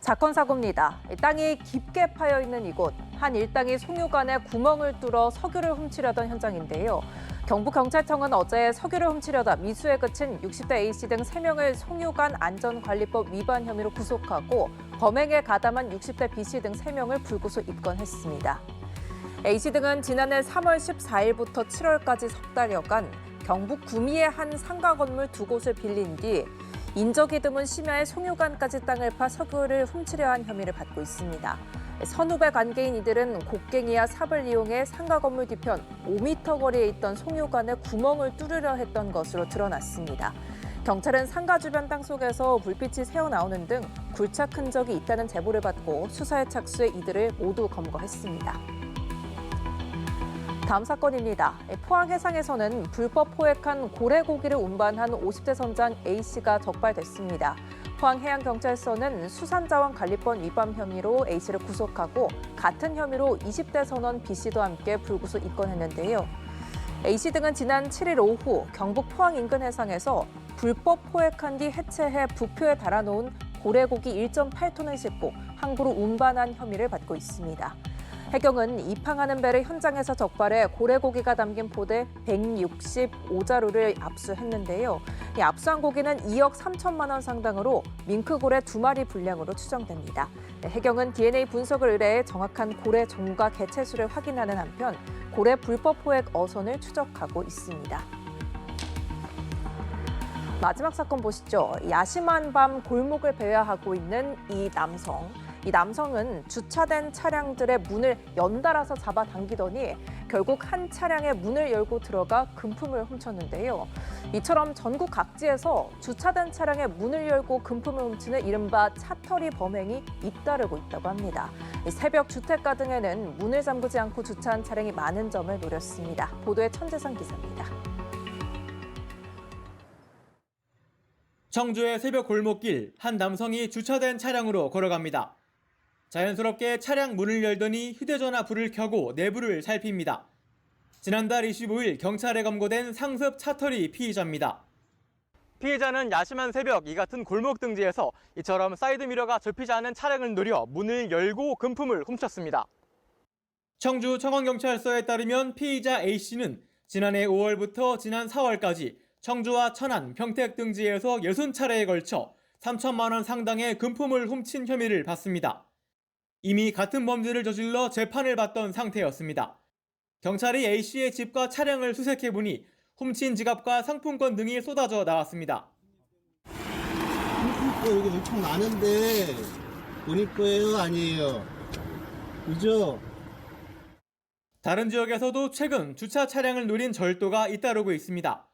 사건 사고입니다. 땅이 깊게 파여 있는 이곳, 한 일당이 송유관에 구멍을 뚫어 석유를 훔치려던 현장인데요. 경북경찰청은 어제 석유를 훔치려다 미수에 그친 60대 A씨 등 3명을 송유관 안전관리법 위반 혐의로 구속하고 범행에 가담한 60대 B씨 등 3명을 불구속 입건했습니다. A씨 등은 지난해 3월 14일부터 7월까지 석 달여간 경북 구미의 한 상가 건물 2곳을 빌린 뒤 인적이 드문 심야에 송유관까지 땅을 파 석유를 훔치려 한 혐의를 받고 있습니다. 선후배 관계인 이들은 곡괭이와 삽을 이용해 상가 건물 뒤편 5m 거리에 있던 송유관에 구멍을 뚫으려 했던 것으로 드러났습니다. 경찰은 상가 주변 땅속에서 불빛이 새어나오는 등 굴착 흔적이 있다는 제보를 받고 수사에 착수해 이들을 모두 검거했습니다. 다음 사건입니다. 포항 해상에서는 불법 포획한 고래고기를 운반한 50대 선장 A씨가 적발됐습니다. 포항해양경찰서는 수산자원관리법 위반 혐의로 A씨를 구속하고 같은 혐의로 20대 선원 B씨도 함께 불구속 입건했는데요. A씨 등은 지난 7일 오후 경북 포항 인근 해상에서 불법 포획한 뒤 해체해 부표에 달아놓은 고래고기 1.8톤을 싣고 항구로 운반한 혐의를 받고 있습니다. 해경은 입항하는 배를 현장에서 적발해 고래고기가 담긴 포대 165자루를 압수했는데요. 이 압수한 고기는 2억 3천만 원 상당으로 밍크고래 2마리 분량으로 추정됩니다. 해경은 DNA 분석을 의뢰해 정확한 고래 종과 개체수를 확인하는 한편 고래 불법 포획 어선을 추적하고 있습니다. 마지막 사건 보시죠. 야심한 밤 골목을 배회하고 있는 이 남성. 이 남성은 주차된 차량들의 문을 연달아서 잡아당기더니 결국 한 차량의 문을 열고 들어가 금품을 훔쳤는데요. 이처럼 전국 각지에서 주차된 차량의 문을 열고 금품을 훔치는 이른바 차터리 범행이 잇따르고 있다고 합니다. 새벽 주택가 등에는 문을 잠그지 않고 주차한 차량이 많은 점을 노렸습니다. 보도에 천재상 기자입니다. 청주의 새벽 골목길, 한 남성이 주차된 차량으로 걸어갑니다. 자연스럽게 차량 문을 열더니 휴대전화 불을 켜고 내부를 살핍니다. 지난달 25일 경찰에 검거된 상습 차터리 피의자입니다. 피의자는 야심한 새벽 이 같은 골목 등지에서 이처럼 사이드미러가 접히지 않은 차량을 노려 문을 열고 금품을 훔쳤습니다. 청주 청원경찰서에 따르면 피의자 A씨는 지난해 5월부터 지난 4월까지 청주와 천안, 평택 등지에서 60차례에 걸쳐 3천만 원 상당의 금품을 훔친 혐의를 받습니다. 이미 같은 범죄를 저질러 재판을 받던 상태였습니다. 경찰이 A씨의 집과 차량을 수색해보니 훔친 지갑과 상품권 등이 쏟아져 나왔습니다. 여기 엄청 많은데 본인 거예요? 아니에요? 그죠? 다른 지역에서도 최근 주차 차량을 노린 절도가 잇따르고 있습니다.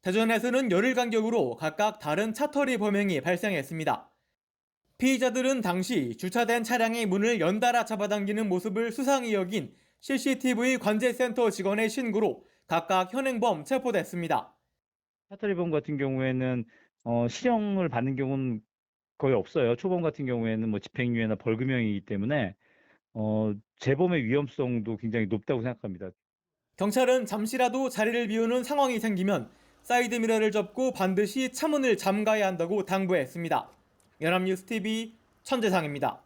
대전에서는 열흘 간격으로 각각 다른 차터리 범행이 발생했습니다. 피의자들은 당시 주차된 차량의 문을 연달아 잡아당기는 모습을 수상히 여긴 CCTV 관제센터 직원의 신고로 각각 현행범 체포됐습니다. 차터리범 같은 경우에는 실형을 받는 경우는 거의 없어요. 초범 같은 경우에는 뭐 집행유예나 벌금형이기 때문에 재범의 위험성도 굉장히 높다고 생각합니다. 경찰은 잠시라도 자리를 비우는 상황이 생기면 사이드미러를 접고 반드시 차문을 잠가야 한다고 당부했습니다. 연합뉴스TV 천재상입니다.